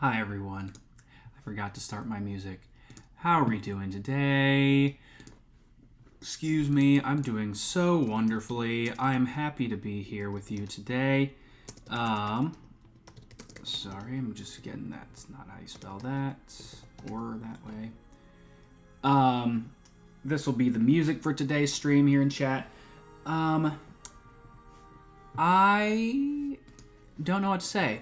Hi everyone. I forgot to start my music. How are we doing today? Excuse me, I'm doing so wonderfully. I am happy to be here with you today. Sorry, I'm just getting that's not how you spell that or that way. This will be the music for today's stream here in chat. I don't know what to say.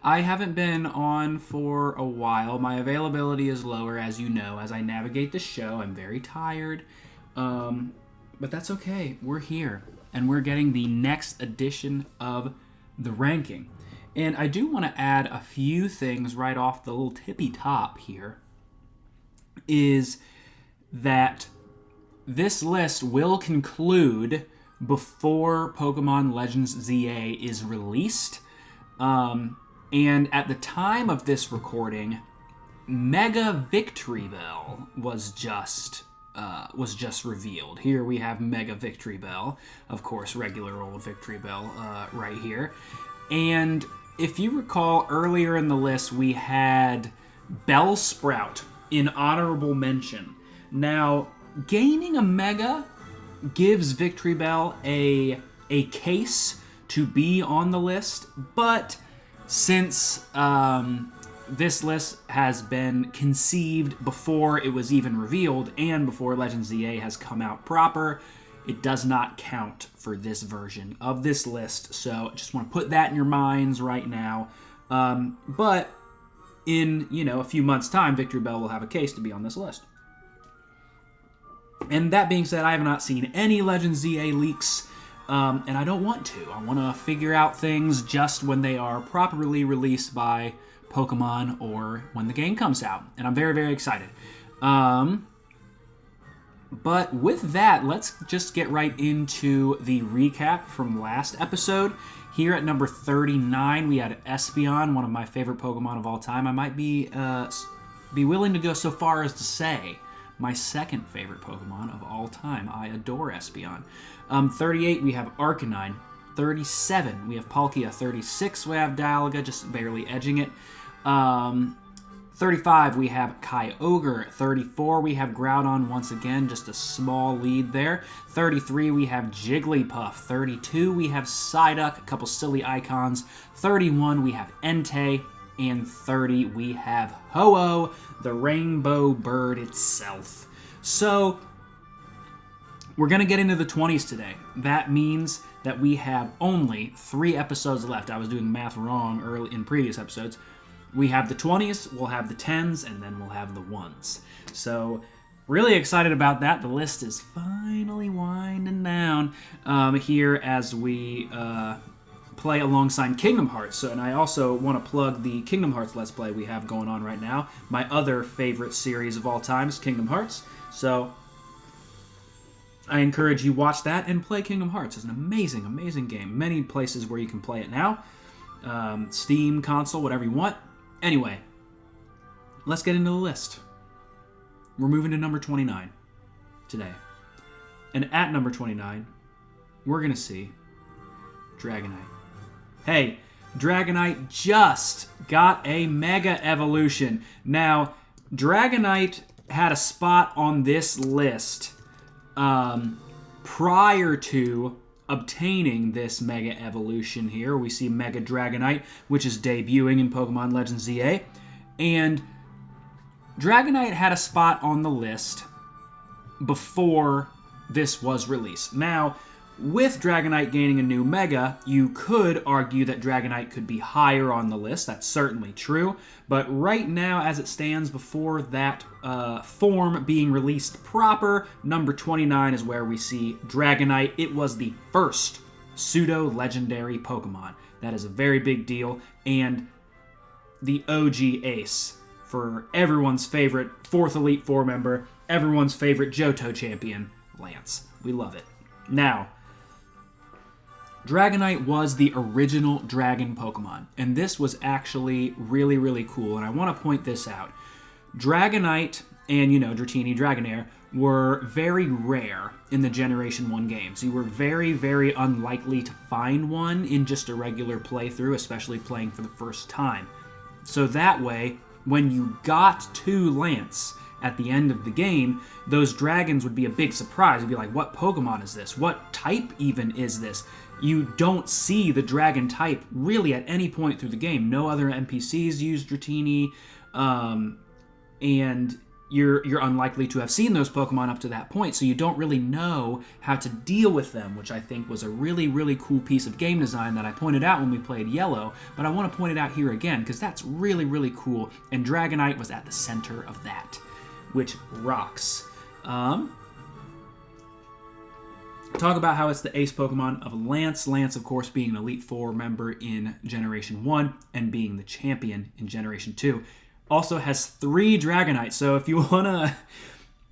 I haven't been on for a while. My availability is lower, as you know, as I navigate the show. I'm very tired, but that's okay. We're here, and we're getting the next edition of the ranking. And I do want to add a few things right off the little tippy top here. Is that this list will conclude before Pokemon Legends ZA is released. And at the time of this recording, Mega Victory Bell was just revealed. Here we have Mega Victory Bell, of course, regular old Victory Bell right here. And if you recall, earlier in the list we had Bellsprout in honorable mention. Now, gaining a Mega gives Victory Bell a case to be on the list, but since this list has been conceived before it was even revealed and before Legends ZA has come out proper, it does not count for this version of this list. So just want to put that in your minds right now. But in, a few months' time, Victory Bell will have a case to be on this list. And that being said, I have not seen any Legends ZA leaks, and I don't want to. I want to figure out things just when they are properly released by Pokemon or when the game comes out. And I'm very, very excited. But with that, let's just get right into the recap from last episode. Here at number 39, we had Espeon, one of my favorite Pokemon of all time. I might be willing to go so far as to say my second favorite Pokemon of all time. I adore Espeon. 38, we have Arcanine. 37, we have Palkia. 36, we have Dialga, just barely edging it. 35, we have Kyogre. 34, we have Groudon once again, just a small lead there. 33, we have Jigglypuff. 32, we have Psyduck, a couple silly icons. 31, we have Entei. And 30, we have Ho-Oh, the rainbow bird itself. So, we're going to get into the 20s today. That means that we have only 3 episodes left. I was doing math wrong early in previous episodes. We have the 20s, we'll have the 10s, and then we'll have the 1s. So, really excited about that. The list is finally winding down here as we play alongside Kingdom Hearts. And I also want to plug the Kingdom Hearts Let's Play we have going on right now. My other favorite series of all time is Kingdom Hearts. So I encourage you watch that and play Kingdom Hearts. It's an amazing, amazing game. Many places where you can play it now. Steam, console, whatever you want. Anyway, let's get into the list. We're moving to number 29 today. And at number 29, we're going to see Dragonite. Hey, Dragonite just got a Mega Evolution. Now, Dragonite had a spot on this list prior to obtaining this Mega Evolution here. We see Mega Dragonite, which is debuting in Pokemon Legends ZA. And Dragonite had a spot on the list before this was released. Now, with Dragonite gaining a new Mega, you could argue that Dragonite could be higher on the list. That's certainly true. But right now, as it stands before that form being released proper, number 29 is where we see Dragonite. It was the first pseudo-legendary Pokemon. That is a very big deal. And the OG ace for everyone's favorite 4th Elite Four member, everyone's favorite Johto champion, Lance. We love it. Now, Dragonite was the original dragon Pokemon, and this was actually really, really cool, and I want to point this out. Dragonite and, Dratini, Dragonair were very rare in the Generation 1 games. You were very, very unlikely to find one in just a regular playthrough, especially playing for the first time. So that way, when you got to Lance at the end of the game, those dragons would be a big surprise. It'd be like, what Pokemon is this? What type even is this? You don't see the dragon type really at any point through the game. No other NPCs use Dratini, and you're unlikely to have seen those Pokemon up to that point, so you don't really know how to deal with them, which I think was a really, really cool piece of game design that I pointed out when we played Yellow, but I want to point it out here again, because that's really, really cool, and Dragonite was at the center of that, which rocks. Talk about how it's the ace Pokemon of Lance. Lance, of course, being an Elite Four member in Generation 1 and being the champion in Generation 2. Also has 3 Dragonite, so if you wanna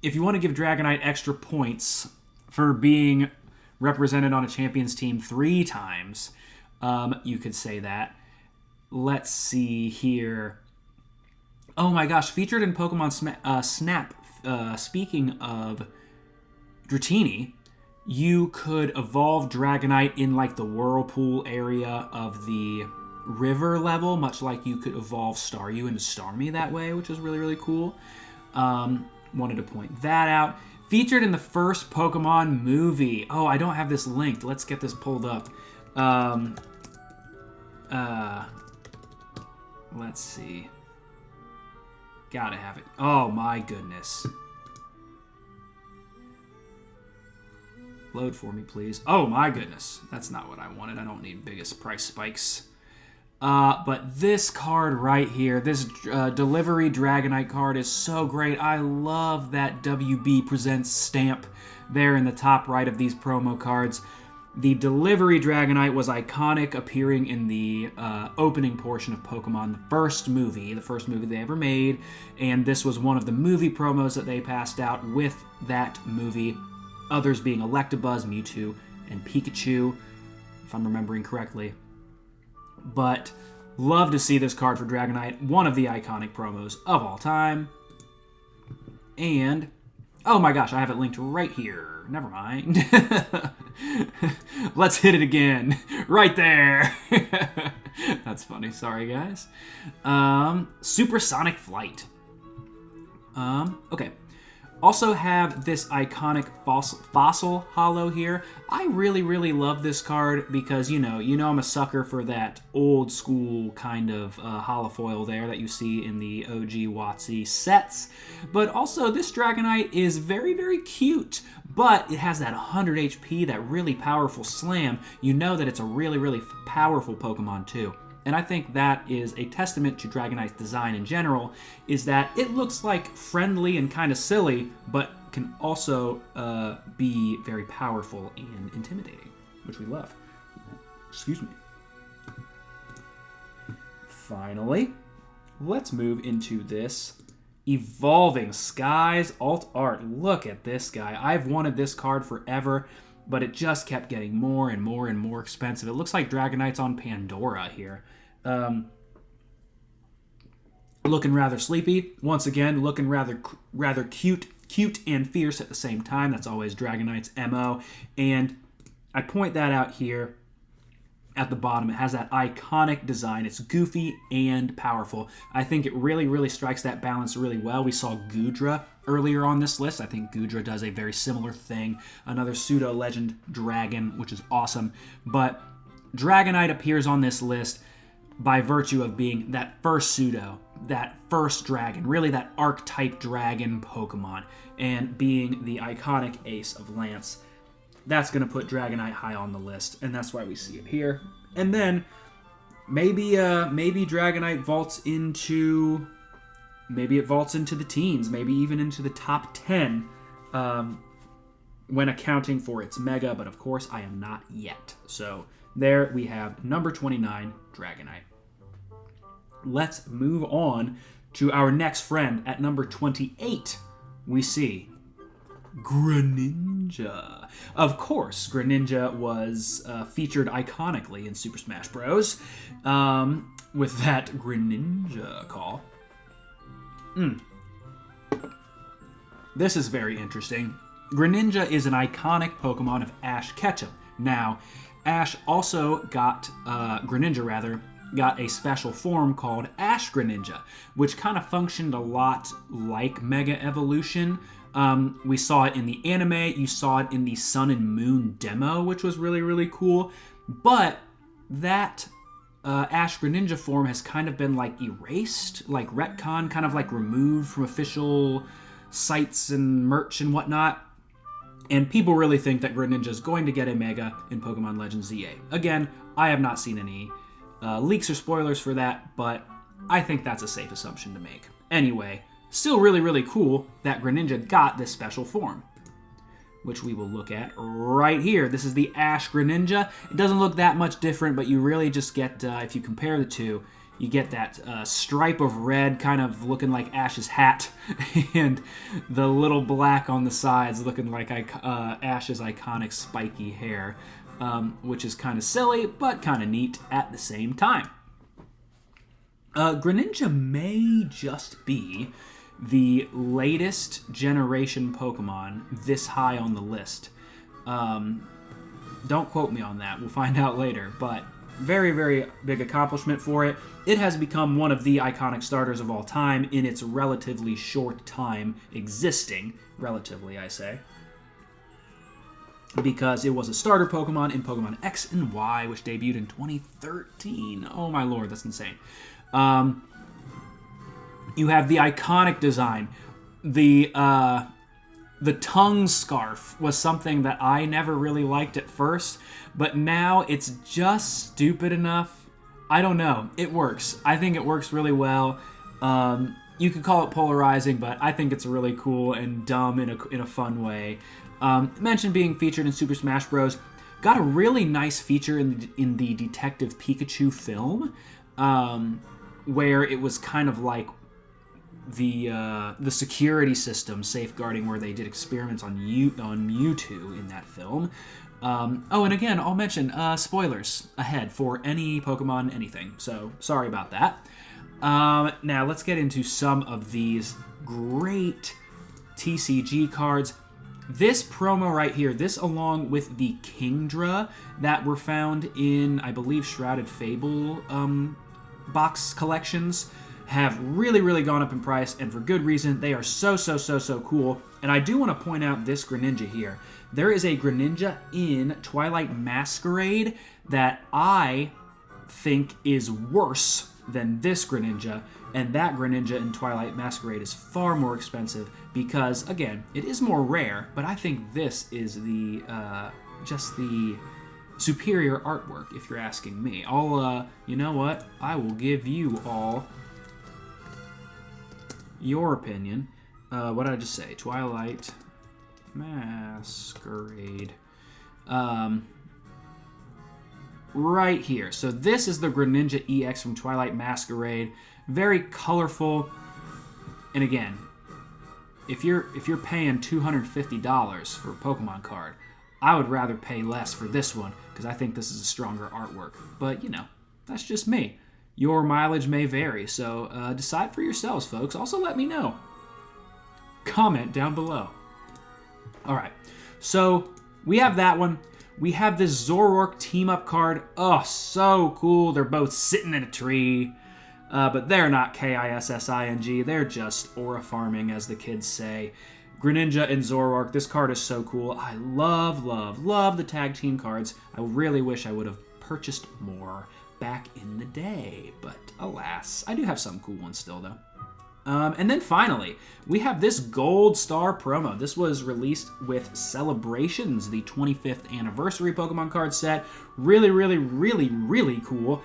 give Dragonite extra points for being represented on a champions team 3 times, you could say that. Let's see here. Oh my gosh, featured in Pokemon Snap. Speaking of Dratini, you could evolve Dragonite in like the whirlpool area of the river level, much like you could evolve Staryu into Starmie that way, which is really, really cool. Wanted to point that out. Featured in the first Pokemon movie. Oh, I don't have this linked. Let's get this pulled up. Let's see. Gotta have it. Oh my goodness. Load for me, please. Oh my goodness. That's not what I wanted. I don't need biggest price spikes. But this card right here, this Delivery Dragonite card is so great. I love that WB Presents stamp there in the top right of these promo cards. The Delivery Dragonite was iconic, appearing in the opening portion of Pokemon, the first movie they ever made, and this was one of the movie promos that they passed out with that movie, others being Electabuzz, Mewtwo, and Pikachu, if I'm remembering correctly. But love to see this card for Dragonite, one of the iconic promos of all time. And, oh my gosh, I have it linked right here. Never mind. Let's hit it again. Right there. That's funny. Sorry, guys. Supersonic Flight. Okay. Also have this iconic fossil holo here. I really, really love this card because, you know I'm a sucker for that old school kind of holofoil there that you see in the OG WotC sets. But also, this Dragonite is very, very cute, but it has that 100 HP, that really powerful slam. You know that it's a really, really powerful Pokemon too. And I think that is a testament to Dragonite's design in general, is that it looks like friendly and kind of silly, but can also be very powerful and intimidating, which we love. Excuse me. Finally, let's move into this Evolving Skies Alt Art. Look at this guy. I've wanted this card forever, but it just kept getting more and more and more expensive. It looks like Dragonite's on Pandora here. Looking rather sleepy. Once again, looking rather cute and fierce at the same time. That's always Dragonite's MO. And I point that out here at the bottom. It has that iconic design. It's goofy and powerful. I think it really, really strikes that balance really well. We saw Goodra earlier on this list. I think Goodra does a very similar thing. Another pseudo-legend dragon, which is awesome. But Dragonite appears on this list by virtue of being that first pseudo, that first dragon, really that archetype dragon Pokemon, and being the iconic ace of Lance. That's going to put Dragonite high on the list, and that's why we see it here. And then maybe Dragonite vaults into the teens, maybe even into the top 10 when accounting for its mega, but of course I am not yet. So there we have number 29, Dragonite. Let's move on to our next friend. At number 28, we see Greninja. Of course, Greninja was featured iconically in Super Smash Bros. With that Greninja call. This is very interesting. Greninja is an iconic Pokemon of Ash Ketchum. Now, Ash also got, Greninja rather, got a special form called Ash Greninja, which kind of functioned a lot like Mega Evolution. We saw it in the anime, you saw it in the Sun and Moon demo, which was really, really cool. But that Ash Greninja form has kind of been like erased, like retcon, kind of like removed from official sites and merch and whatnot. And people really think that Greninja is going to get a Mega in Pokemon Legends ZA. Again, I have not seen any leaks or spoilers for that, but I think that's a safe assumption to make. Anyway, still really, really cool that Greninja got this special form, which we will look at right here. This is the Ash Greninja. It doesn't look that much different, but you really just get, if you compare the two, you get that stripe of red kind of looking like Ash's hat, and the little black on the sides looking like Ash's iconic spiky hair, which is kind of silly, but kind of neat at the same time. Greninja may just be the latest generation Pokemon this high on the list. Don't quote me on that. We'll find out later, but very, very big accomplishment for it. It has become one of the iconic starters of all time in its relatively short time existing. Relatively, I say. Because it was a starter Pokemon in Pokemon X and Y, which debuted in 2013. Oh my lord, that's insane. You have the iconic design. The tongue scarf was something that I never really liked at first, but now it's just stupid enough. I don't know. It works. I think it works really well. You could call it polarizing, but I think it's really cool and dumb in a fun way. Mentioned being featured in Super Smash Bros. Got a really nice feature in the Detective Pikachu film, where it was kind of like the security system safeguarding where they did experiments on Mewtwo in that film. And again, I'll mention spoilers ahead for any Pokemon anything, so sorry about that. Now let's get into some of these great TCG cards. This promo right here, this along with the Kingdra that were found in, I believe, Shrouded Fable box collections, have really, really gone up in price, and for good reason. They are so cool. And I do want to point out this Greninja here. There is a Greninja in Twilight Masquerade that I think is worse than this Greninja, and that Greninja in Twilight Masquerade is far more expensive because, again, it is more rare, but I think this is the just the superior artwork, if you're asking me. You know what? I will give you all your opinion. What did I just say? Twilight Masquerade. Right here. So this is the Greninja EX from Twilight Masquerade. Very colorful. And again, if you're paying $250 for a Pokemon card, I would rather pay less for this one because I think this is a stronger artwork. But, you know, that's just me. Your mileage may vary, so decide for yourselves, folks. Also, let me know. Comment down below. All right, so we have that one. We have this Zoroark team-up card. Oh, so cool. They're both sitting in a tree, but they're not Kissing. They're just aura farming, as the kids say. Greninja and Zoroark. This card is so cool. I love the tag team cards. I really wish I would have purchased more back in the day, but alas. I do have some cool ones still, though. And then finally, we have this Gold Star promo. This was released with Celebrations, the 25th anniversary Pokemon card set. Really cool.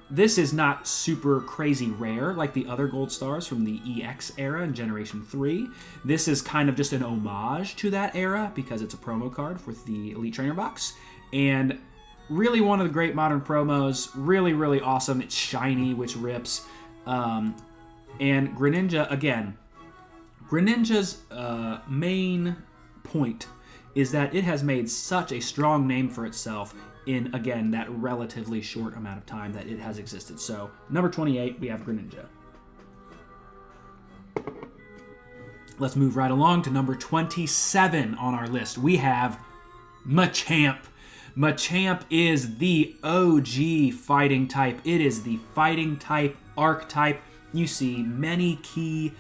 This is not super crazy rare like the other Gold Stars from the EX era in Generation 3. This is kind of just an homage to that era because it's a promo card with the Elite Trainer box. And really one of the great modern promos. Really awesome. It's shiny, which rips. And Greninja, again, Greninja's main point is that it has made such a strong name for itself in, again, that relatively short amount of time that it has existed. So, number 28, we have Greninja. Let's move right along to number 27 on our list. We have Machamp. Machamp is the OG fighting type. It is the fighting type archetype. You see many key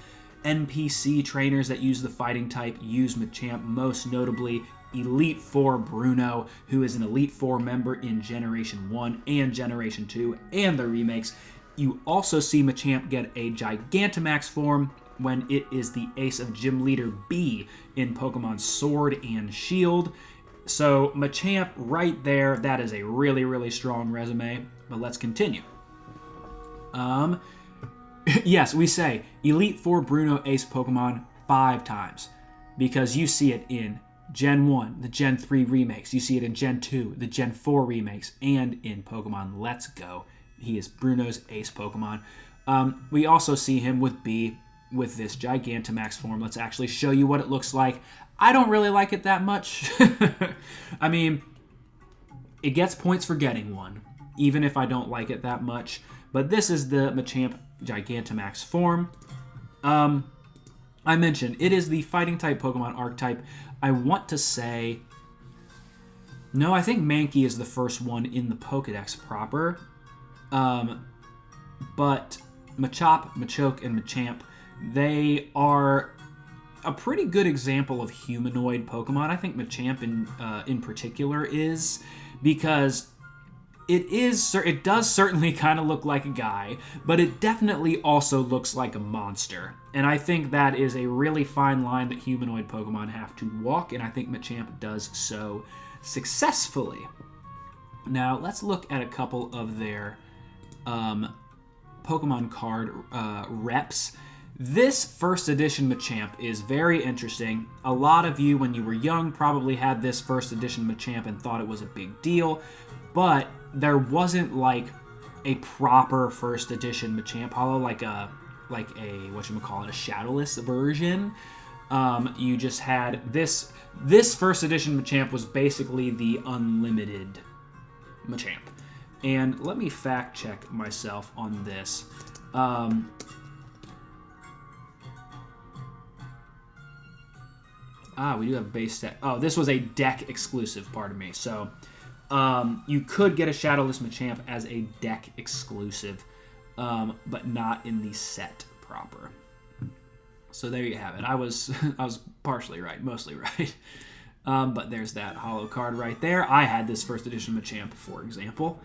NPC trainers that use the fighting type use Machamp, most notably Elite Four Bruno, who is an Elite Four member in Generation 1 and Generation 2 and the remakes. You also see Machamp get a Gigantamax form when it is the ace of Gym Leader B in Pokemon Sword and Shield. So Machamp right there, that is a really, really strong resume. But let's continue. Yes, we say Elite Four Bruno Ace Pokemon 5 times because you see it in Gen 1, the Gen 3 remakes. You see it in Gen 2, the Gen 4 remakes, and in Pokemon Let's Go. He is Bruno's ace Pokemon. We also see him with B with this Gigantamax form. Let's actually show you what it looks like. I don't really like it that much. I mean, it gets points for getting one, even if I don't like it that much. But this is the Machamp Gigantamax form. I mentioned, it is the fighting type Pokemon archetype. I want to say... No, I think Mankey is the first one in the Pokedex proper. But Machop, Machoke, and Machamp, they are a pretty good example of humanoid Pokemon. I think Machamp in particular is, because it does certainly kind of look like a guy, but it definitely also looks like a monster. And I think that is a really fine line that humanoid Pokemon have to walk, and I think Machamp does so successfully. Now, let's look at a couple of their Pokemon card reps. This first edition Machamp is very interesting. A lot of you, when you were young, probably had this first edition Machamp and thought it was a big deal, but there wasn't like a proper first edition Machamp Hollow, like a whatchamacallit, a shadowless version. You just had this first edition Machamp was basically the unlimited Machamp. And let me fact check myself on this. We do have base set. Oh, this was a deck exclusive, pardon me. So you could get a Shadowless Machamp as a deck exclusive, but not in the set proper. So there you have it. I was partially right, mostly right. But there's that hollow card right there. I had this first edition Machamp, for example.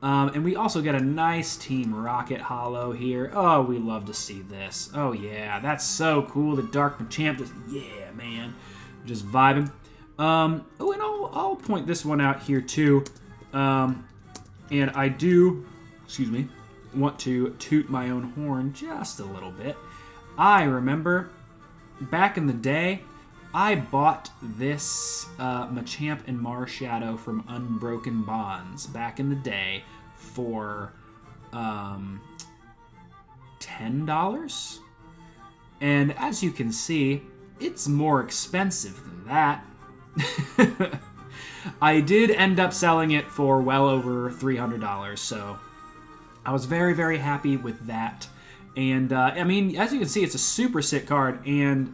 And we also get a nice Team Rocket hollow here. Oh, we love to see this. Oh, yeah, that's so cool. The Dark Machamp just, yeah, man. Just vibing. And I'll point this one out here, too. And I do, want to toot my own horn just a little bit. I remember back in the day, I bought this Machamp and Marshadow from Unbroken Bonds back in the day for $10. And as you can see, it's more expensive than that. I did end up selling it for well over $300, so I was very, very happy with that. And, I mean, as you can see, it's a super sick card, and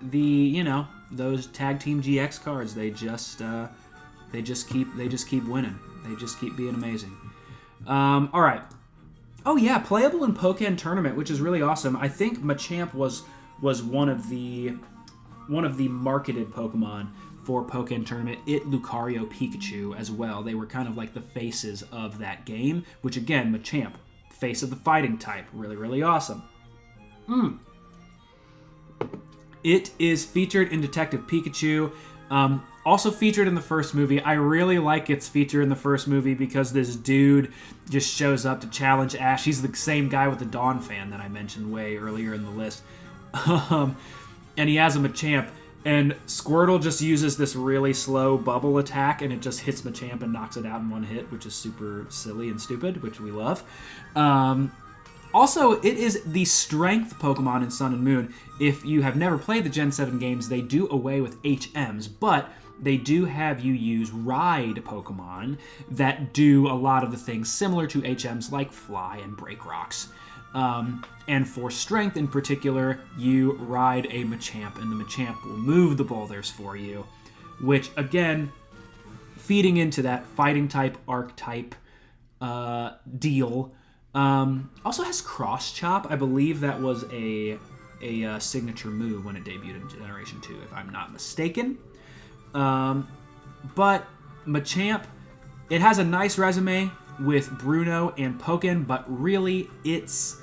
those Tag Team GX cards, they just keep winning. They just keep being amazing. All right. Oh yeah, playable in Pokémon Tournament, which is really awesome. I think Machamp was one of the marketed Pokemon for Pokémon Tournament. Lucario, Pikachu as well. They were kind of like the faces of that game, which again, Machamp, face of the fighting type, really, really awesome. It is featured in Detective Pikachu. Also featured in the first movie. I really like its feature in the first movie because this dude just shows up to challenge Ash. He's the same guy with the Dawn fan that I mentioned way earlier in the list. And he has a Machamp. And Squirtle just uses this really slow bubble attack, and it just hits Machamp and knocks it out in one hit, which is super silly and stupid, which we love. Also, it is the strength Pokemon in Sun and Moon. If you have never played the Gen 7 games, they do away with HMs, but they do have you use Ride Pokemon that do a lot of the things similar to HMs like Fly and Break Rocks. And for strength in particular, you ride a Machamp, and the Machamp will move the boulders for you, which, again, feeding into that fighting type, archetype deal. Also has cross chop. I believe that was a signature move when it debuted in Generation 2, if I'm not mistaken. But Machamp, it has a nice resume with Bruno and Pokken, but really its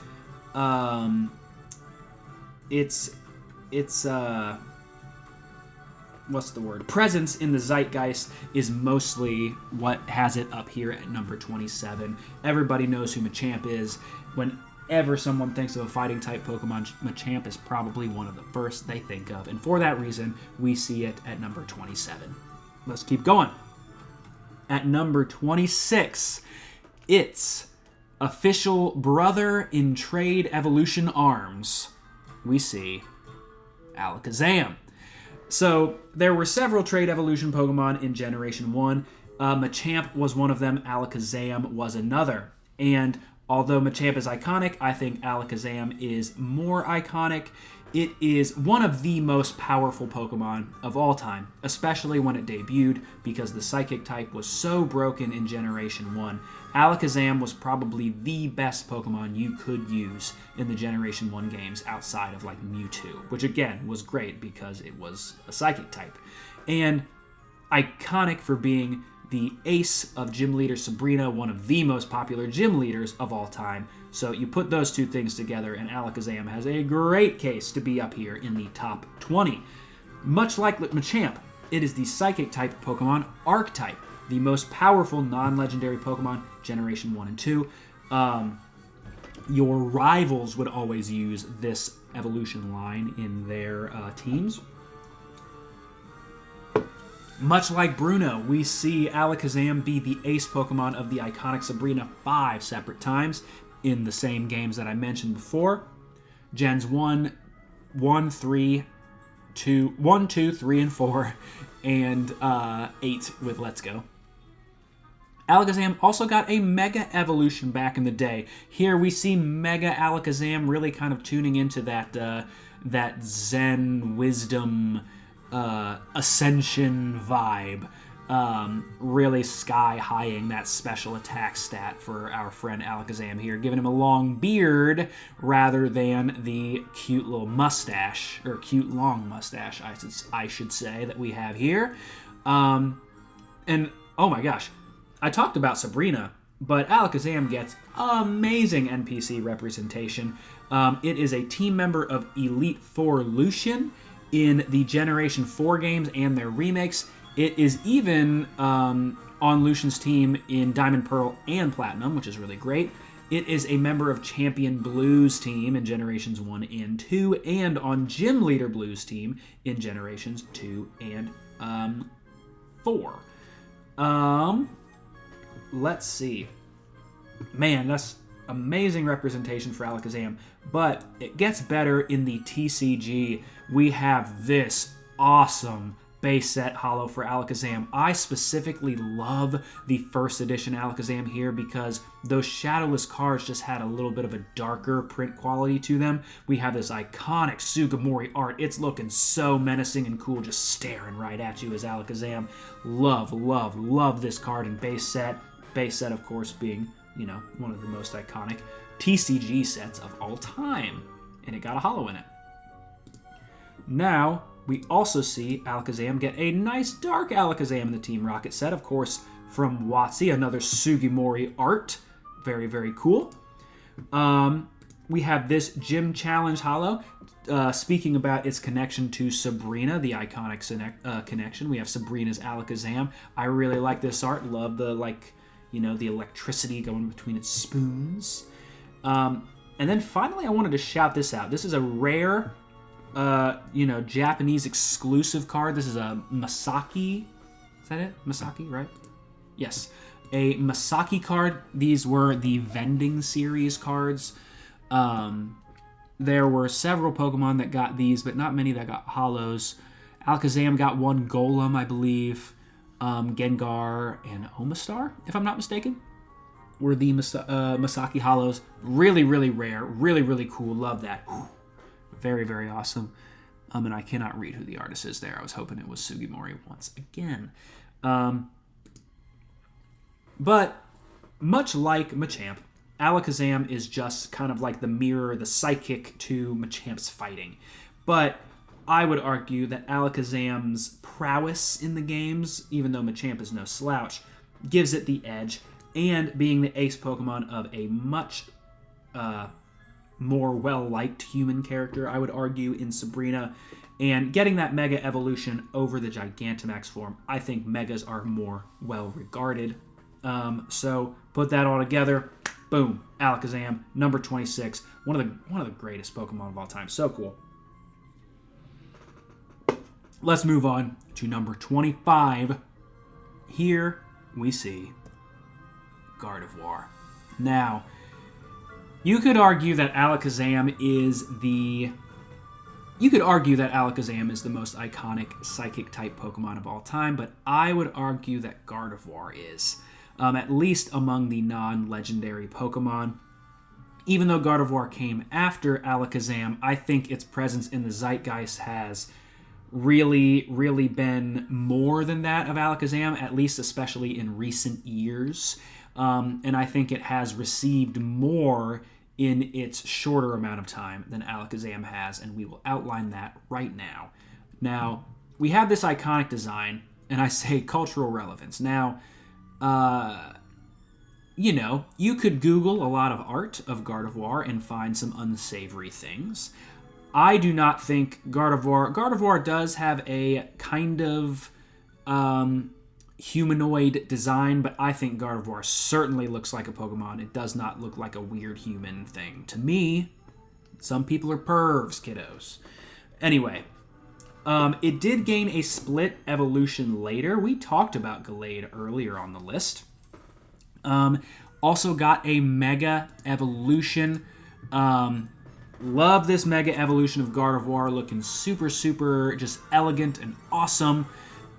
what's the word? Presence in the zeitgeist is mostly what has it up here at number 27. Everybody knows who Machamp is. Whenever someone thinks of a fighting type Pokemon, Machamp is probably one of the first they think of. And for that reason, we see it at number 27. Let's keep going. At number 26, its official brother in trade evolution arms, we see Alakazam. So there were several trade evolution Pokemon in Generation 1. Machamp was one of them. Alakazam was another. And although Machamp is iconic, I think Alakazam is more iconic. It is one of the most powerful Pokemon of all time, especially when it debuted, because the Psychic type was so broken in Generation 1. Alakazam was probably the best Pokemon you could use in the Generation 1 games outside of like Mewtwo, which again was great because it was a Psychic type. And iconic for being the ace of Gym Leader Sabrina, one of the most popular gym leaders of all time. So you put those two things together, and Alakazam has a great case to be up here in the top 20. Much like Machamp, it is the Psychic-type Pokemon archetype, the most powerful non-legendary Pokemon, Generation 1 and 2. Your rivals would always use this evolution line in their teams. Much like Bruno, we see Alakazam be the ace Pokemon of the iconic Sabrina 5 separate times in the same games that I mentioned before. Gens 1, 3, 4, and 8 with Let's Go. Alakazam also got a Mega Evolution back in the day. Here we see Mega Alakazam really kind of tuning into that Zen Wisdom Ascension vibe. Really sky-highing that special attack stat for our friend Alakazam here, giving him a long beard rather than the cute little mustache, or cute long mustache, I should say, that we have here. And, oh my gosh, I talked about Sabrina, but Alakazam gets amazing NPC representation. It is a team member of Elite Four Lucian in the Generation 4 games and their remakes. It is even on Lucian's team in Diamond, Pearl, and Platinum, which is really great. It is a member of Champion Blue's team in Generations 1 and 2, and on Gym Leader Blue's team in Generations 2 and 4. Let's see. Man, that's amazing representation for Alakazam, but it gets better in the TCG. We have this awesome base set holo for Alakazam. I specifically love the first edition Alakazam here because those shadowless cards just had a little bit of a darker print quality to them. We have this iconic Sugimori art. It's looking so menacing and cool, just staring right at you as Alakazam. Love, love, love this card in base set. Base set, of course, being, you know, one of the most iconic TCG sets of all time. And it got a holo in it. Now, we also see Alakazam get a nice dark Alakazam in the Team Rocket set, of course, from WotC, another Sugimori art. Very, very cool. We have this Gym Challenge holo. Speaking about its connection to Sabrina, the iconic connection, we have Sabrina's Alakazam. I really like this art. Love the, the electricity going between its spoons. And then finally, I wanted to shout this out. This is a rare, Japanese exclusive card. This is a Masaki. Is that it? Masaki, right? Yes. A Masaki card. These were the vending series cards. There were several Pokemon that got these, but not many that got holos. Alakazam got one Golem, I believe. Gengar and Omastar, if I'm not mistaken, were the Masaki holos. Really, really rare. Really, really cool. Love that. Whew. Very, very awesome. And I cannot read who the artist is there. I was hoping it was Sugimori once again. But much like Machamp, Alakazam is just kind of like the mirror, the psychic to Machamp's fighting. But I would argue that Alakazam's prowess in the games, even though Machamp is no slouch, gives it the edge. And being the ace Pokemon of a much more well-liked human character, I would argue, in Sabrina, and getting that Mega Evolution over the Gigantamax form, I think Megas are more well-regarded. So put that all together, boom, Alakazam, number 26, one of the greatest Pokemon of all time. So cool. Let's move on to number 25. Here we see Gardevoir. Now, you could argue that Alakazam is the most iconic Psychic-type Pokemon of all time, but I would argue that Gardevoir is, at least among the non-legendary Pokemon. Even though Gardevoir came after Alakazam, I think its presence in the zeitgeist has really, really been more than that of Alakazam, at least especially in recent years. And I think it has received more in its shorter amount of time than Alakazam has, and we will outline that right now. Now, we have this iconic design, and I say cultural relevance. Now, you could Google a lot of art of Gardevoir and find some unsavory things. I do not think Gardevoir does have a kind of humanoid design, but I think Gardevoir certainly looks like a Pokemon. It does not look like a weird human thing. To me, some people are pervs, kiddos. Anyway, it did gain a split evolution later. We talked about Gallade earlier on the list. Also got a Mega Evolution. Love this Mega Evolution of Gardevoir, looking super, super just elegant and awesome.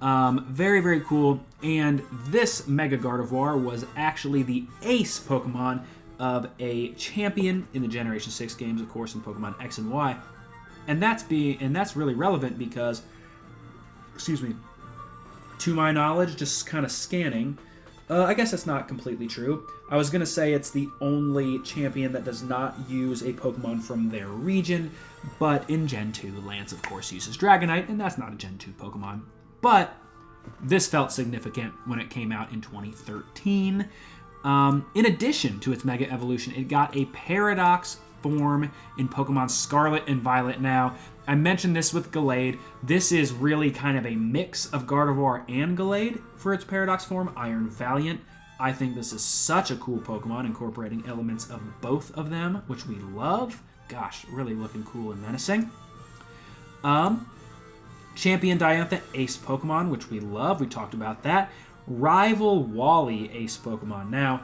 Very, very cool. And this Mega Gardevoir was actually the ace Pokemon of a champion in the Generation 6 games, of course, in Pokemon X and Y. And that's really relevant because, to my knowledge, just kind of scanning, I guess that's not completely true. I was going to say it's the only champion that does not use a Pokemon from their region, but in Gen 2, Lance, of course, uses Dragonite, and that's not a Gen 2 Pokemon. But this felt significant when it came out in 2013. In addition to its Mega Evolution, it got a Paradox form in Pokemon Scarlet and Violet. Now, I mentioned this with Gallade. This is really kind of a mix of Gardevoir and Gallade for its Paradox form, Iron Valiant. I think this is such a cool Pokemon, incorporating elements of both of them, which we love. Gosh, really looking cool and menacing. Champion Diantha, ace Pokemon, which we love. We talked about that. Rival Wally, ace Pokemon. Now,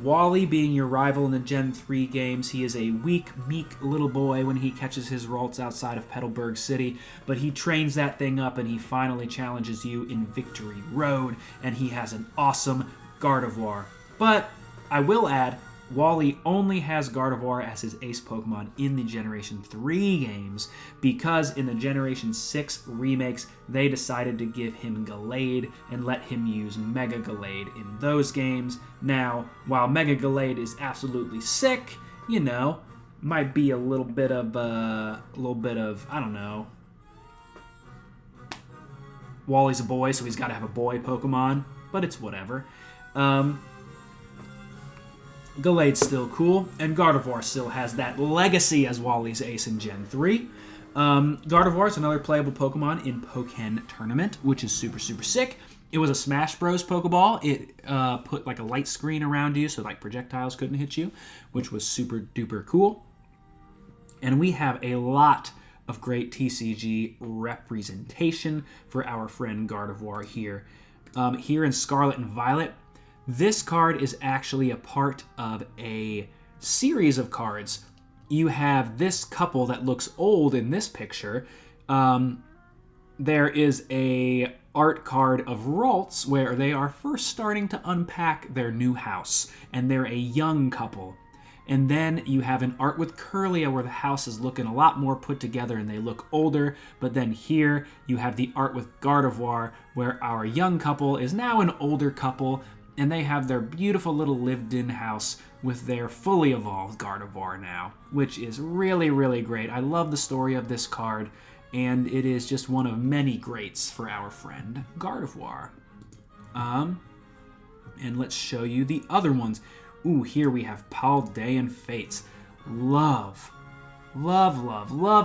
Wally being your rival in the Gen 3 games, he is a weak, meek little boy when he catches his Ralts outside of Petalburg City, but he trains that thing up and he finally challenges you in Victory Road, and he has an awesome Gardevoir. But I will add, Wally only has Gardevoir as his ace Pokemon in the Generation 3 games because in the Generation 6 remakes, they decided to give him Gallade and let him use Mega Gallade in those games. Now, while Mega Gallade is absolutely sick, might be a little bit of, I don't know. Wally's a boy, so he's got to have a boy Pokemon, but it's whatever. Gallade's still cool, and Gardevoir still has that legacy as Wally's ace in Gen 3. Gardevoir is another playable Pokemon in Pokken Tournament, which is super, super sick. It was a Smash Bros. Pokeball. It put like a light screen around you so like projectiles couldn't hit you, which was super duper cool. And we have a lot of great TCG representation for our friend Gardevoir here. Here in Scarlet and Violet, this card is actually a part of a series of cards. You have this couple that looks old in this picture. There is a art card of Ralts where they are first starting to unpack their new house, and they're a young couple. And then you have an art with Curlia where the house is looking a lot more put together and they look older. But then here you have the art with Gardevoir where our young couple is now an older couple and they have their beautiful little lived-in house with their fully evolved Gardevoir now, which is really, really great. I love the story of this card, and it is just one of many greats for our friend Gardevoir. And let's show you the other ones. Ooh, here we have Paldean Fates. Love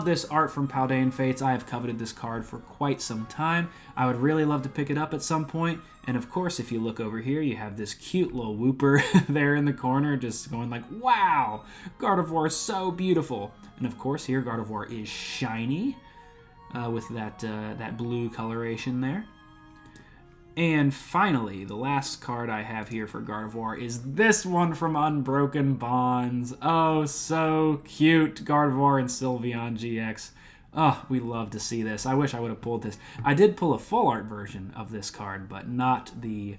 this art from Paldean Fates. I have coveted this card for quite some time. I would really love to pick it up at some point. And of course, if you look over here, you have this cute little Wooper there in the corner just going like, wow, Gardevoir is so beautiful. And of course, here Gardevoir is shiny with that blue coloration there. And finally, the last card I have here for Gardevoir is this one from Unbroken Bonds. Oh, so cute. Gardevoir and Sylveon GX. Oh, we love to see this. I wish I would have pulled this. I did pull a full art version of this card, but not the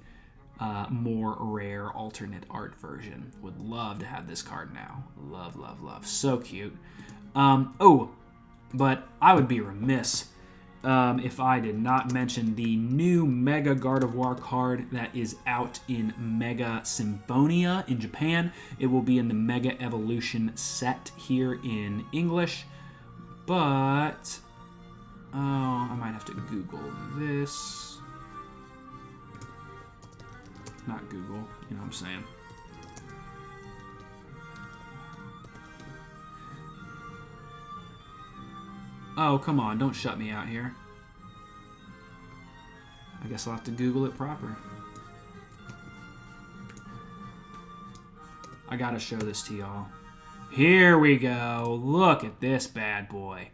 more rare alternate art version. Would love to have this card now. Love, love, love. So cute. But I would be remiss if I did not mention the new Mega Gardevoir card that is out in Mega Symphonia in Japan. It will be in the Mega Evolution set here in English. But, I might have to Google this. Not Google, you know what I'm saying. Oh, come on, don't shut me out here. I guess I'll have to Google it proper. I gotta show this to y'all. Here we go. Look at this bad boy.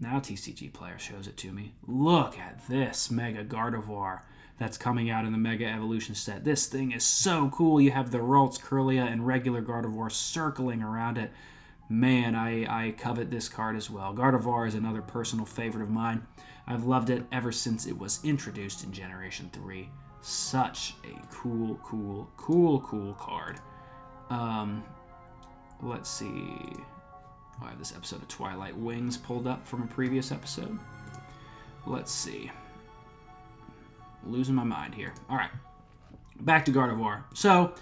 Now TCG Player shows it to me. Look at this Mega Gardevoir that's coming out in the Mega Evolution set. This thing is so cool. You have the Ralts, Curlia, and regular Gardevoir circling around it. Man, I covet this card as well. Gardevoir is another personal favorite of mine. I've loved it ever since it was introduced in Generation 3. Such a cool card. Let's see. I have this episode of Twilight Wings pulled up from a previous episode. Let's see. Losing my mind here. All right. Back to Gardevoir. So,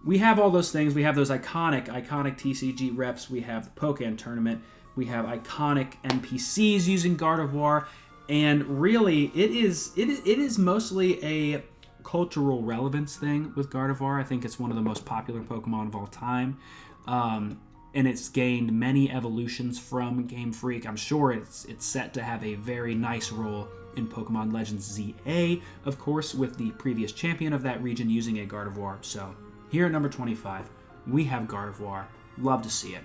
we have all those things. We have those iconic TCG reps. We have the Pokémon tournament. We have iconic NPCs using Gardevoir. And really, it is mostly a cultural relevance thing with Gardevoir. I think it's one of the most popular Pokemon of all time. And it's gained many evolutions from Game Freak. I'm sure it's set to have a very nice role in Pokemon Legends ZA, of course, with the previous champion of that region using a Gardevoir. So, here at number 25, we have Gardevoir. Love to see it.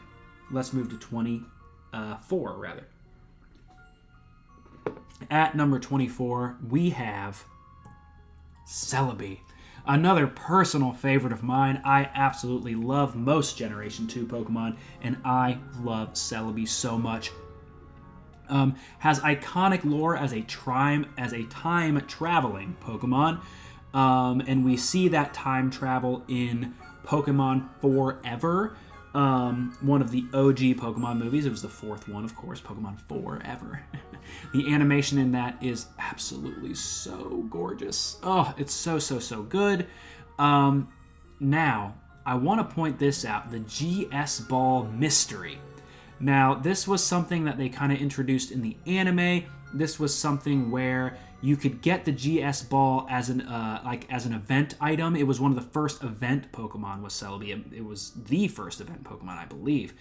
Let's move to 24, rather. At number 24, we have Celebi. Another personal favorite of mine. I absolutely love most Generation 2 Pokemon, and I love Celebi so much. Has iconic lore as a time-traveling Pokemon, and we see that time travel in Pokemon Forever, one of the OG Pokemon movies. It was the fourth one, of course, Pokemon Forever. The animation in that is absolutely so gorgeous. Oh, it's so good. Now, I want to point this out, the GS Ball Mystery. Now, this was something that they kind of introduced in the anime. This was something where you could get the GS Ball as an event item. It was one of the first event Pokemon was Celebi. It was the first event Pokemon, I believe.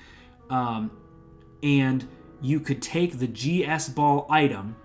And you could take the GS Ball item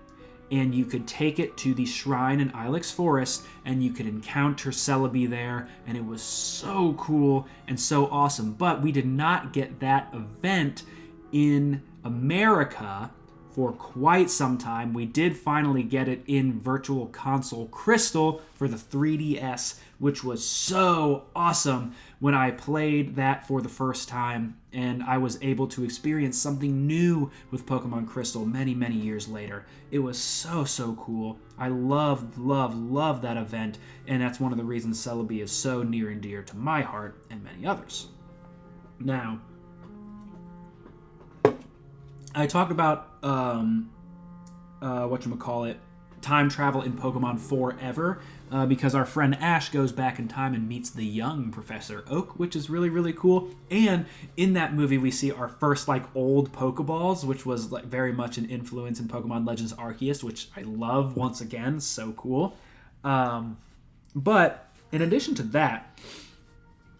and you could take it to the shrine in Ilex Forest and you could encounter Celebi there, and it was so cool and so awesome. But we did not get that event in America for quite some time. We did finally get it in Virtual Console Crystal for the 3DS, which was so awesome when I played that for the first time, and I was able to experience something new with Pokemon Crystal many years later. It was so cool. I love that event, and that's one of the reasons Celebi is so near and dear to my heart and many others. Now, I talked about whatchamacallit, time travel in Pokemon Forever, because our friend Ash goes back in time and meets the young Professor Oak, which is really, really cool. And in that movie, we see our first old Pokeballs, which was very much an influence in Pokemon Legends Arceus, which I love once again. So cool. But in addition to that,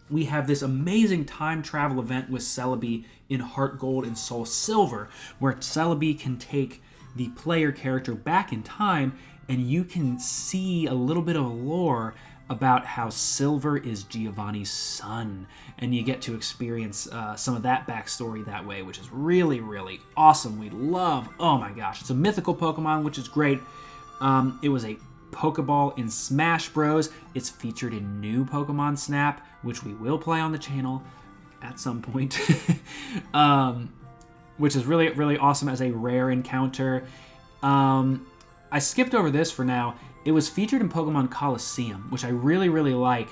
we have this amazing time travel event with Celebi in Heart Gold and Soul Silver, where Celebi can take the player character back in time, and you can see a little bit of lore about how Silver is Giovanni's son, and you get to experience some of that backstory that way, which is really, really awesome. We love, oh my gosh, it's a mythical Pokemon, which is great. It was a Pokeball in Smash Bros. It's featured in new Pokemon Snap, which we will play on the channel at some point, which is really, really awesome as a rare encounter. I skipped over this for now. It was featured in Pokemon Coliseum, which I really, really like,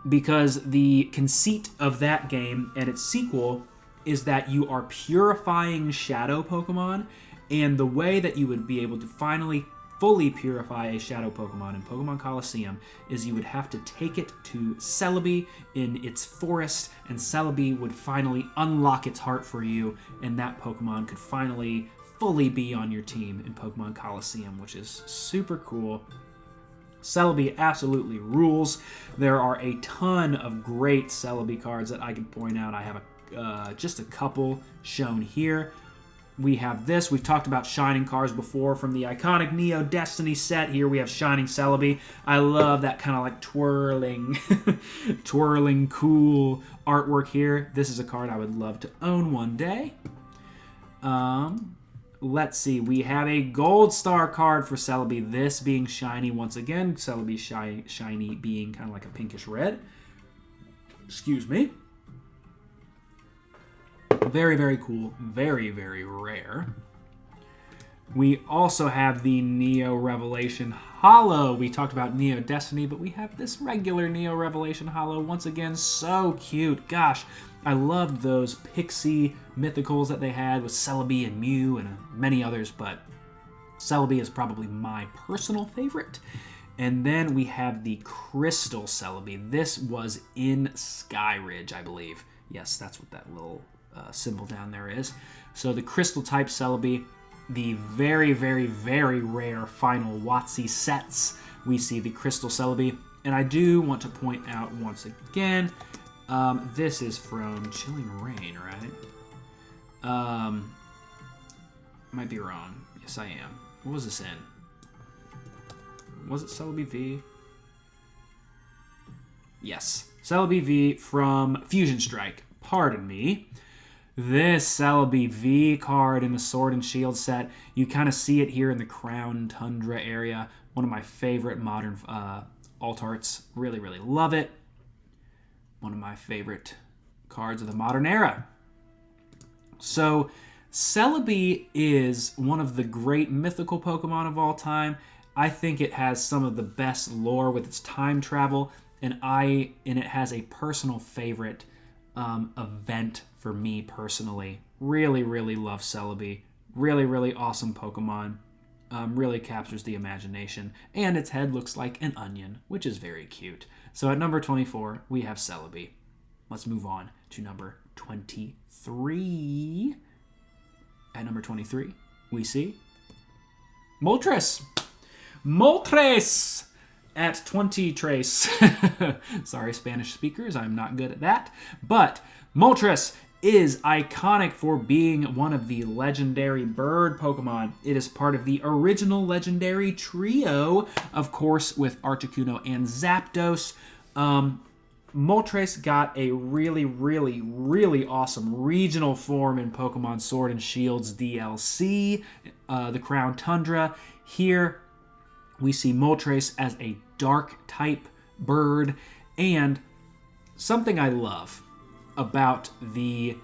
because the conceit of that game and its sequel is that you are purifying shadow Pokemon, and the way that you would be able to finally fully purify a shadow Pokemon in Pokemon Coliseum is you would have to take it to Celebi in its forest, and Celebi would finally unlock its heart for you, and that Pokemon could finally fully be on your team in Pokemon Coliseum, which is super cool. Celebi absolutely rules. There are a ton of great Celebi cards that I can point out. I have just a couple shown here. We have this. We've talked about Shining cards before from the iconic Neo Destiny set. Here we have Shining Celebi. I love that kind of twirling, twirling cool artwork here. This is a card I would love to own one day. Let's see. We have a Gold Star card for Celebi. This being shiny once again. Celebi shiny being kind of like a pinkish red. Excuse me. Very, very cool. Very, very rare. We also have the Neo Revelation Holo. We talked about Neo Destiny, but we have this regular Neo Revelation Holo. Once again, so cute. Gosh, I loved those Pixie mythicals that they had with Celebi and Mew and many others, but Celebi is probably my personal favorite. And then we have the Crystal Celebi. This was in Skyridge, I believe. Yes, that's what that little symbol down there is. So the Crystal type Celebi, the very, very, very rare final WotC sets, we see the Crystal Celebi. And I do want to point out once again, this is from Chilling Reign, right? Might be wrong. Yes, I am. What was this in? Was it Celebi V? Yes. Celebi V from Fusion Strike. Pardon me. This Celebi V card in the Sword and Shield set, you kind of see it here in the Crown Tundra area. One of my favorite modern alt arts. Really, really love it. One of my favorite cards of the modern era. So, Celebi is one of the great mythical Pokemon of all time. I think it has some of the best lore with its time travel, and it has a personal favorite event for me personally. Really, really love Celebi. Really, really awesome Pokemon. Really captures the imagination. And its head looks like an onion, which is very cute. So at number 24, we have Celebi. Let's move on to number 23. At number 23, we see Moltres. Moltres! At 20 trace. Sorry, Spanish speakers, I'm not good at that. But Moltres is iconic for being one of the legendary bird Pokemon. It is part of the original legendary trio, of course, with Articuno and Zapdos. Moltres got a really, really, really awesome regional form in Pokemon Sword and Shield's DLC, the Crown Tundra. Here, we see Moltres as a dark-type bird, and something I love about the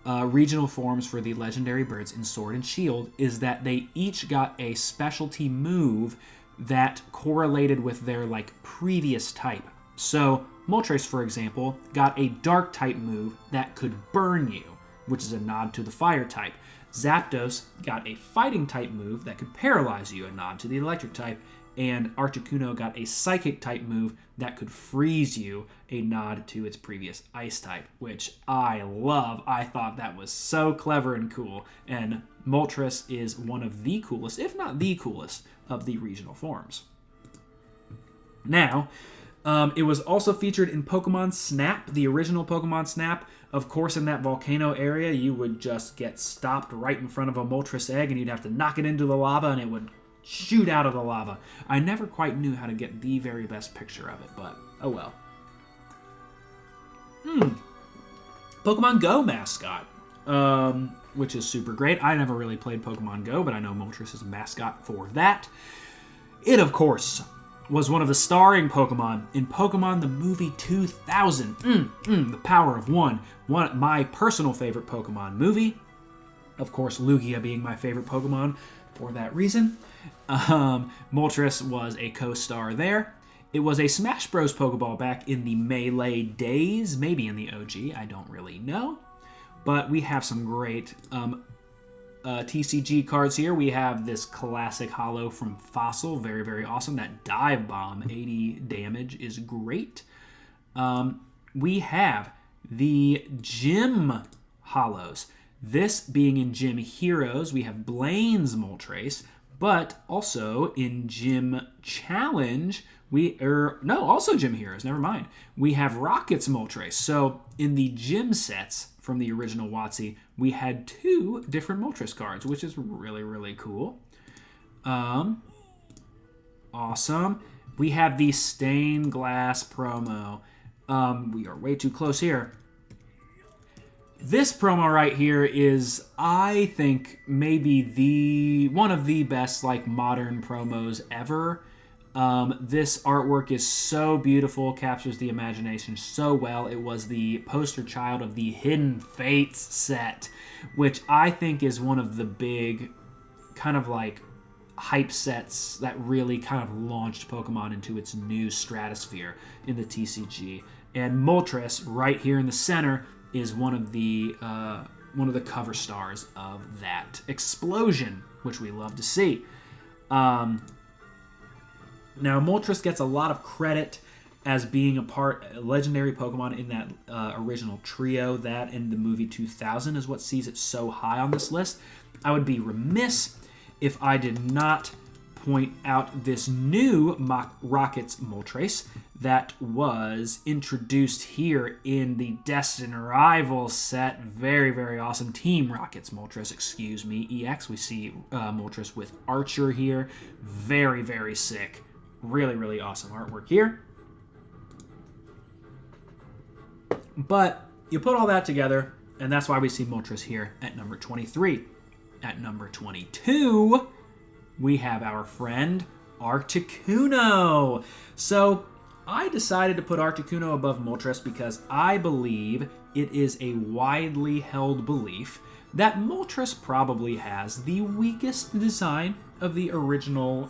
regional forms for the legendary birds in Sword and Shield is that they each got a specialty move that correlated with their previous type. So Moltres, for example, got a dark type move that could burn you, which is a nod to the fire type. Zapdos got a fighting type move that could paralyze you, a nod to the electric type. And Articuno got a psychic type move that could freeze you, a nod to its previous ice type, which I love. I thought that was so clever and cool. And Moltres is one of the coolest, if not the coolest, of the regional forms. Now, it was also featured in Pokemon Snap, the original Pokemon Snap. Of course, in that volcano area, you would just get stopped right in front of a Moltres egg, and you'd have to knock it into the lava, and it would shoot out of the lava. I never quite knew how to get the very best picture of it, but oh well. Pokemon Go mascot, which is super great. I never really played Pokemon Go, but I know Moltres is a mascot for that. It, of course, was one of the starring Pokemon in Pokemon the Movie 2000. The Power of One. My personal favorite Pokemon movie. Of course, Lugia being my favorite Pokemon for that reason. Moltres was a co-star there. It was a Smash Bros. Pokeball back in the Melee days, maybe in the OG, I don't really know. But we have some great TCG cards here. We have this classic holo from Fossil, very, very awesome. That Dive Bomb, 80 damage, is great. We have the Gym holos. This being in Gym Heroes, we have Blaine's Moltres, but also in Gym Challenge, also Gym Heroes, never mind. We have Rocket's Moltres. So in the Gym sets from the original WotC, we had 2 different Moltres cards, which is really, really cool. Awesome. We have the Stained Glass promo. We are way too close here. This promo right here is, I think, maybe one of the best modern promos ever. This artwork is so beautiful, captures the imagination so well. It was the poster child of the Hidden Fates set, which I think is one of the big kind of hype sets that really kind of launched Pokemon into its new stratosphere in the TCG. And Moltres, right here in the center, is one of the cover stars of that explosion, which we love to see. Now, Moltres gets a lot of credit as being a legendary Pokemon in that original trio. That in the movie 2000 is what sees it so high on this list. I would be remiss if I did not point out this new Rocket's Moltres that was introduced here in the Destined Rivals set. Very, very awesome. Team Rocket's Moltres, excuse me, EX. We see Moltres with Archer here. Very, very sick. Really, really awesome artwork here. But you put all that together, and that's why we see Moltres here at number 23. At number 22, we have our friend Articuno. So I decided to put Articuno above Moltres because I believe it is a widely held belief that Moltres probably has the weakest design of the original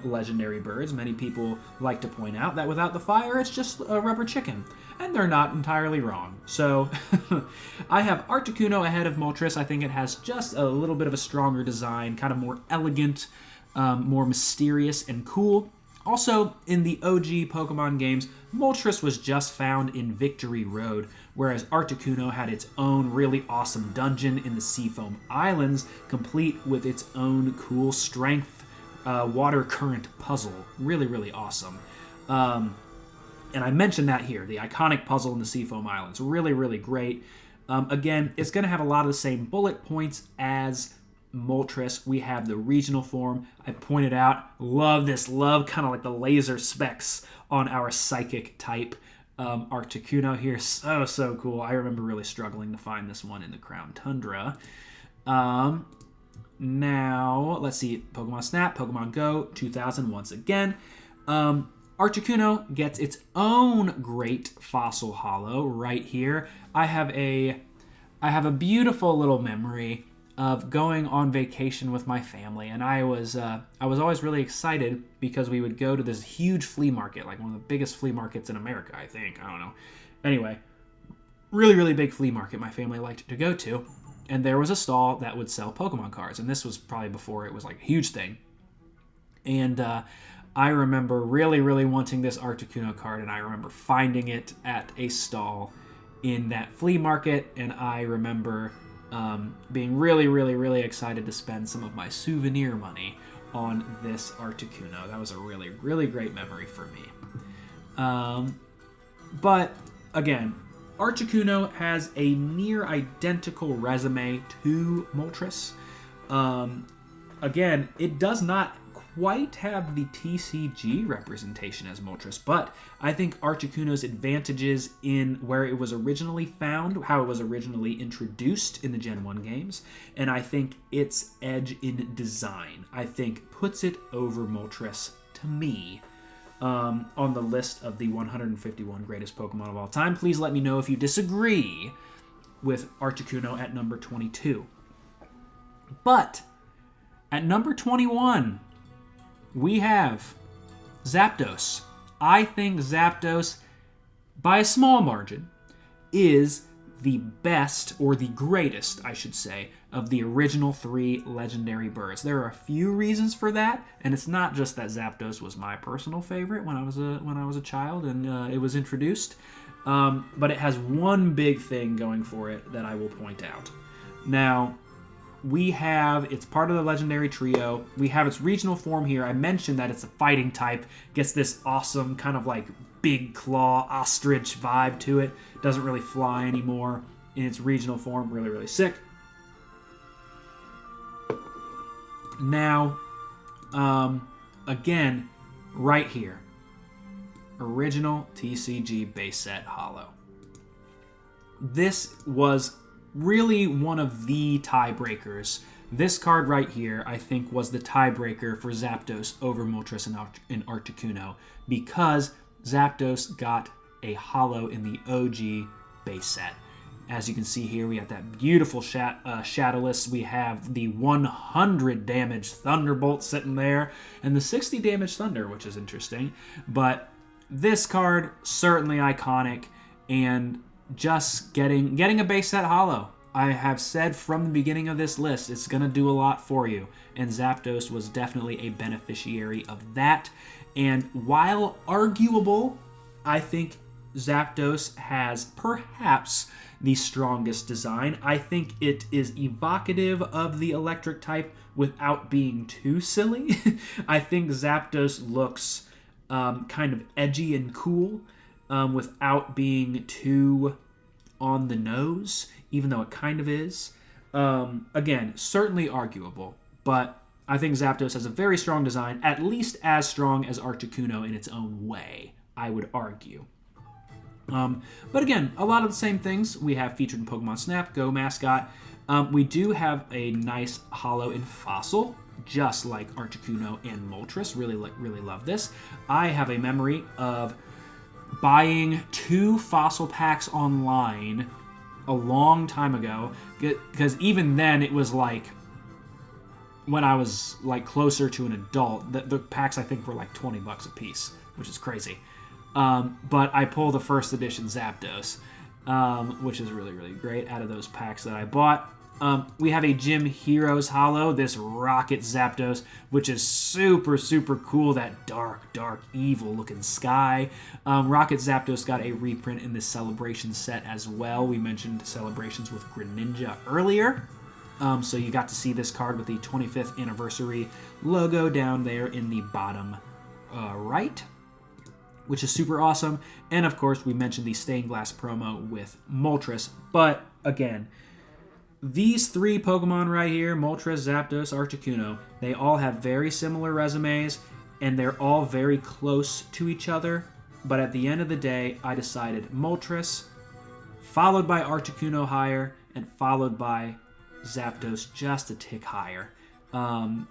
legendary birds. Many people like to point out that without the fire, it's just a rubber chicken. And they're not entirely wrong. So I have Articuno ahead of Moltres. I think it has just a little bit of a stronger design, kind of more elegant, more mysterious and cool. Also, in the OG Pokemon games, Moltres was just found in Victory Road, whereas Articuno had its own really awesome dungeon in the Seafoam Islands, complete with its own cool strength water current puzzle. Really, really awesome. And I mentioned that here, the iconic puzzle in the Seafoam Islands. Really, really great. Again, it's going to have a lot of the same bullet points as Moltres. We have the regional form. I pointed out, love kind of like the laser specs on our psychic type Articuno here. So cool. I remember really struggling to find this one in the Crown Tundra. Now, let's see. Pokemon Snap, Pokemon Go, 2000 once again. Articuno gets its own great fossil holo right here. I have a beautiful little memory of going on vacation with my family, and I was always really excited because we would go to this huge flea market, like one of the biggest flea markets in America, I think. I don't know. Anyway, really, really big flea market my family liked to go to, and there was a stall that would sell Pokemon cards, and this was probably before it was like a huge thing. And I remember really, really wanting this Articuno card, and I remember finding it at a stall in that flea market, and I remember being really, really, really excited to spend some of my souvenir money on this Articuno. That was a really, really great memory for me. But again, Articuno has a near identical resume to Moltres. Again, it does not quite have the TCG representation as Moltres, but I think Articuno's advantages in where it was originally found, how it was originally introduced in the Gen 1 games, and I think its edge in design, I think puts it over Moltres to me on the list of the 151 greatest Pokemon of all time. Please let me know if you disagree with Articuno at number 22. But at number 21, we have Zapdos. I think Zapdos, by a small margin, is the best, or the greatest, I should say, of the original 3 legendary birds. There are a few reasons for that, and it's not just that Zapdos was my personal favorite when I was a child and it was introduced, but it has one big thing going for it that I will point out. Now, it's part of the legendary trio. We have its regional form here. I mentioned that it's a fighting type. Gets this awesome kind of like big claw ostrich vibe to it. Doesn't really fly anymore in its regional form. Really, really sick. Now, again, right here. Original TCG base set holo. This was really one of the tiebreakers. This card right here, I think, was the tiebreaker for Zapdos over Moltres and Articuno, because Zapdos got a holo in the OG base set. As you can see here, we have that beautiful Shadowless. We have the 100 damage Thunderbolt sitting there, and the 60 damage Thunder, which is interesting. But this card, certainly iconic, and just getting a base set holo. I have said from the beginning of this list, it's going to do a lot for you, and Zapdos was definitely a beneficiary of that. And while arguable, I think Zapdos has perhaps the strongest design. I think it is evocative of the electric type without being too silly. I think Zapdos looks kind of edgy and cool, without being too on the nose, even though it kind of is. Again, certainly arguable, but I think Zapdos has a very strong design, at least as strong as Articuno in its own way, I would argue. But again, a lot of the same things we have featured in Pokemon Snap, Go Mascot. We do have a nice holo in Fossil, just like Articuno and Moltres. Really love this. I have a memory of buying 2 Fossil packs online a long time ago, because even then it was like when I was like closer to an adult, the packs I think were like $20 a piece, which is crazy. But I pulled the first edition Zapdos, which is really, really great out of those packs that I bought. We have a Gym Heroes holo, this Rocket Zapdos, which is super, super cool, that dark, dark, evil-looking sky. Rocket Zapdos got a reprint in the Celebration set as well. We mentioned Celebrations with Greninja earlier. So you got to see this card with the 25th anniversary logo down there in the bottom right, which is super awesome. And of course, we mentioned the Stained Glass promo with Moltres, but again, these 3 Pokemon right here, Moltres, Zapdos, Articuno, they all have very similar resumes, and they're all very close to each other. But at the end of the day, I decided Moltres, followed by Articuno higher, and followed by Zapdos just a tick higher.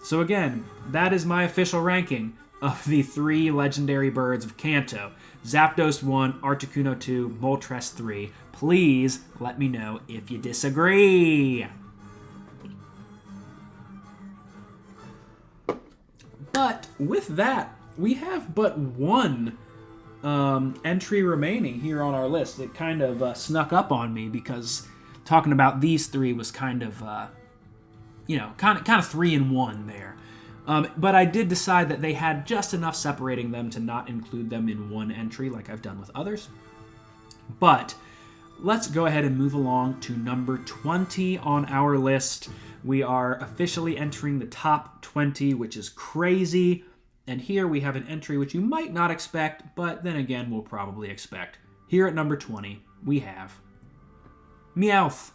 So again, that is my official ranking of the 3 legendary birds of Kanto. Zapdos 1, Articuno 2, Moltres 3. Please let me know if you disagree. with that, we have but one entry remaining here on our list. It kind of snuck up on me because talking about these three was kind of, kind of 3 in 1 there. But I did decide that they had just enough separating them to not include them in one entry like I've done with others. But let's go ahead and move along to number 20 on our list. We are officially entering the top 20, which is crazy. And here we have an entry which you might not expect, but then again, we'll probably expect. Here at number 20, we have Meowth.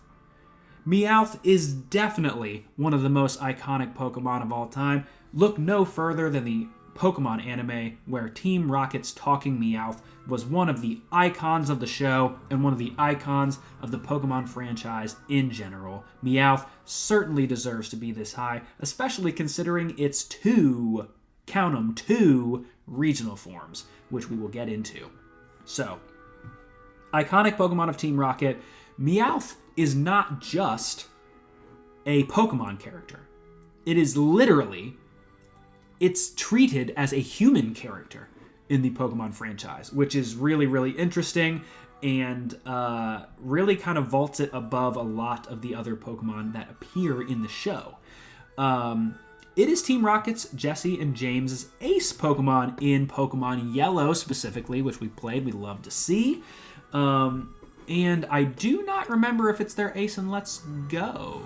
Meowth is definitely one of the most iconic Pokemon of all time. Look no further than the Pokemon anime, where Team Rocket's Talking Meowth was one of the icons of the show and one of the icons of the Pokemon franchise in general. Meowth certainly deserves to be this high, especially considering its two regional forms, which we will get into. So, iconic Pokemon of Team Rocket, Meowth is not just a Pokemon character. It is literally, it's treated as a human character in the Pokemon franchise, which is really, really interesting and really kind of vaults it above a lot of the other Pokemon that appear in the show. It is Team Rocket's Jesse and James's ace Pokemon in Pokemon Yellow specifically, which we played. We love to see. And I do not remember if it's their ace in Let's Go.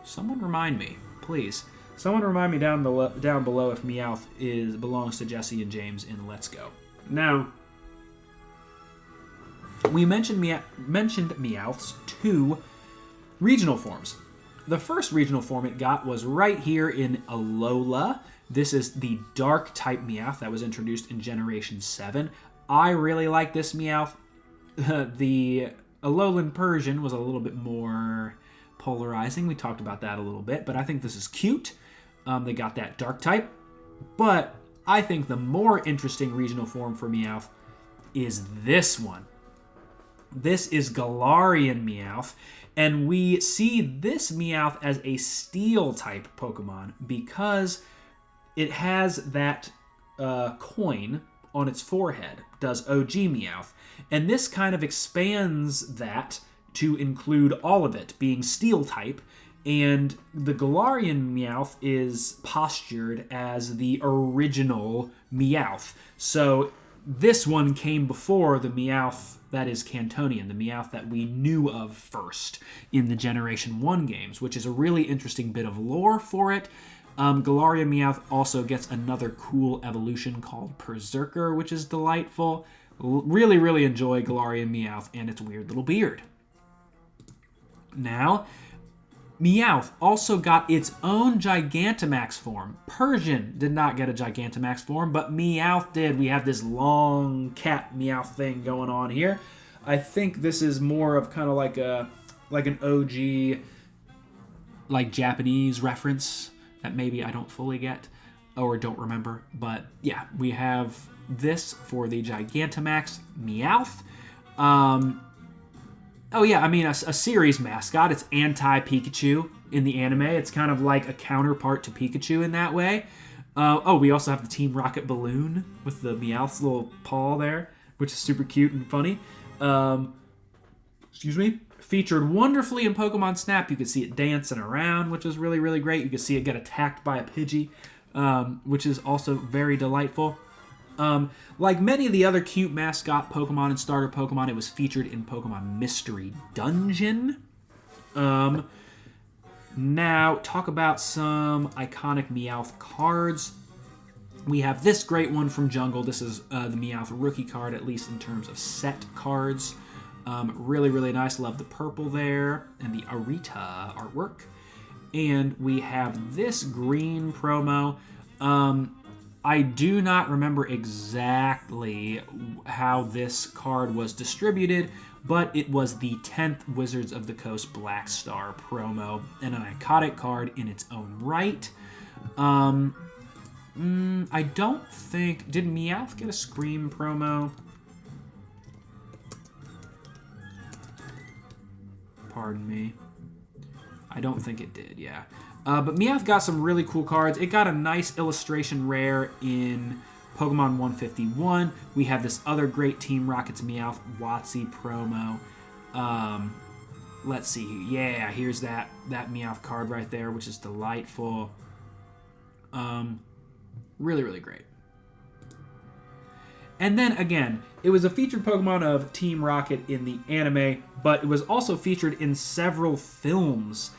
Someone remind me, please. Someone remind me down below if Meowth belongs to Jesse and James in Let's Go. Now, we mentioned Meowth's two regional forms. The first regional form it got was right here in Alola. This is the Dark-type Meowth that was introduced in Generation 7. I really like this Meowth. The Alolan Persian was a little bit more polarizing. We talked about that a little bit, but I think this is cute. They got that Dark-type. But I think the more interesting regional form for Meowth is this one. This is Galarian Meowth. And we see this Meowth as a Steel-type Pokemon because it has that coin on its forehead, does OG Meowth. And this kind of expands that to include all of it, being Steel-type. And the Galarian Meowth is postured as the original Meowth. So this one came before the Meowth that is Cantonian, the Meowth that we knew of first in the Generation 1 games, which is a really interesting bit of lore for it. Galarian Meowth also gets another cool evolution called Berserker, which is delightful. Really, really enjoy Galarian Meowth and its weird little beard. Now, Meowth also got its own Gigantamax form. Persian did not get a Gigantamax form, but Meowth did. We have this long cat Meowth thing going on here. I think this is more of kind of like an OG, like Japanese reference that maybe I don't fully get or don't remember. But yeah, we have this for the Gigantamax Meowth. Oh yeah, I mean, a series mascot. It's anti-Pikachu in the anime. It's kind of like a counterpart to Pikachu in that way. We also have the Team Rocket balloon with the Meowth's little paw there, which is super cute and funny. Featured wonderfully in Pokemon Snap. You could see it dancing around, which is really, really great. You could see it get attacked by a Pidgey, which is also very delightful. Like many of the other cute mascot Pokemon and starter Pokemon, it was featured in Pokemon Mystery Dungeon. Now, talk about some iconic Meowth cards. We have this great one from Jungle. This is the Meowth rookie card, at least in terms of set cards. Really, really nice. Love the purple there and the Arita artwork. And we have this green promo. I do not remember exactly how this card was distributed, but it was the 10th Wizards of the Coast Black Star promo, and an iconic card in its own right. I don't think... Did Meowth get a Scream promo? Pardon me. I don't think it did, yeah. But Meowth got some really cool cards. It got a nice illustration rare in Pokemon 151. We have this other great Team Rocket's Meowth WotC promo. Let's see. Yeah, here's that Meowth card right there, which is delightful. Really, really great. And then again, it was a featured Pokemon of Team Rocket in the anime, but it was also featured in several films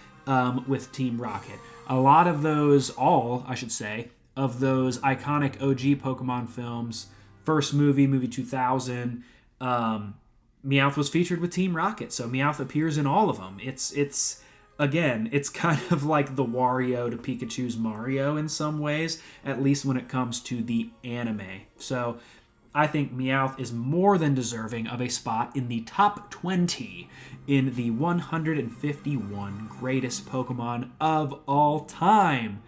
with Team Rocket. A lot of those, I should say, of those iconic OG Pokemon films, first movie 2000, Meowth was featured with Team Rocket, so Meowth appears in all of them. It's kind of like the Wario to Pikachu's Mario in some ways, at least when it comes to the anime. So I think Meowth is more than deserving of a spot in the top 20 in the 151 greatest Pokemon of all time.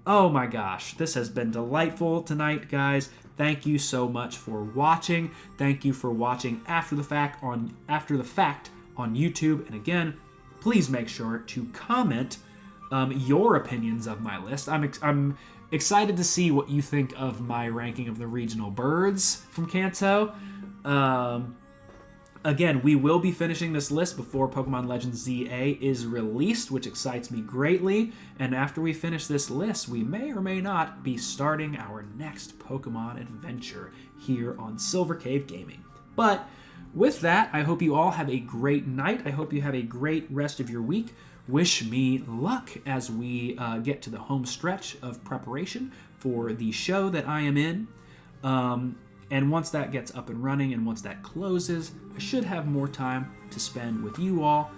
Oh my gosh, this has been delightful tonight, guys. Thank you so much for watching. Thank you for watching after the fact on YouTube. And again, please make sure to comment your opinions of my list. I'm excited to see what you think of my ranking of the regional birds from Kanto. Again, we will be finishing this list before Pokemon Legends ZA is released, which excites me greatly. And after we finish this list, we may or may not be starting our next Pokemon adventure here on Silver Cave Gaming. But with that, I hope you all have a great night. I hope you have a great rest of your week. Wish me luck as we get to the home stretch of preparation for the show that I am in. And once that gets up and running and once that closes, I should have more time to spend with you all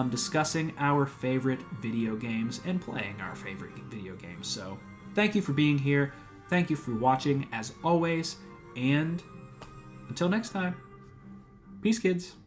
discussing our favorite video games and playing our favorite video games. So thank you for being here. Thank you for watching as always. And until next time, peace, kids.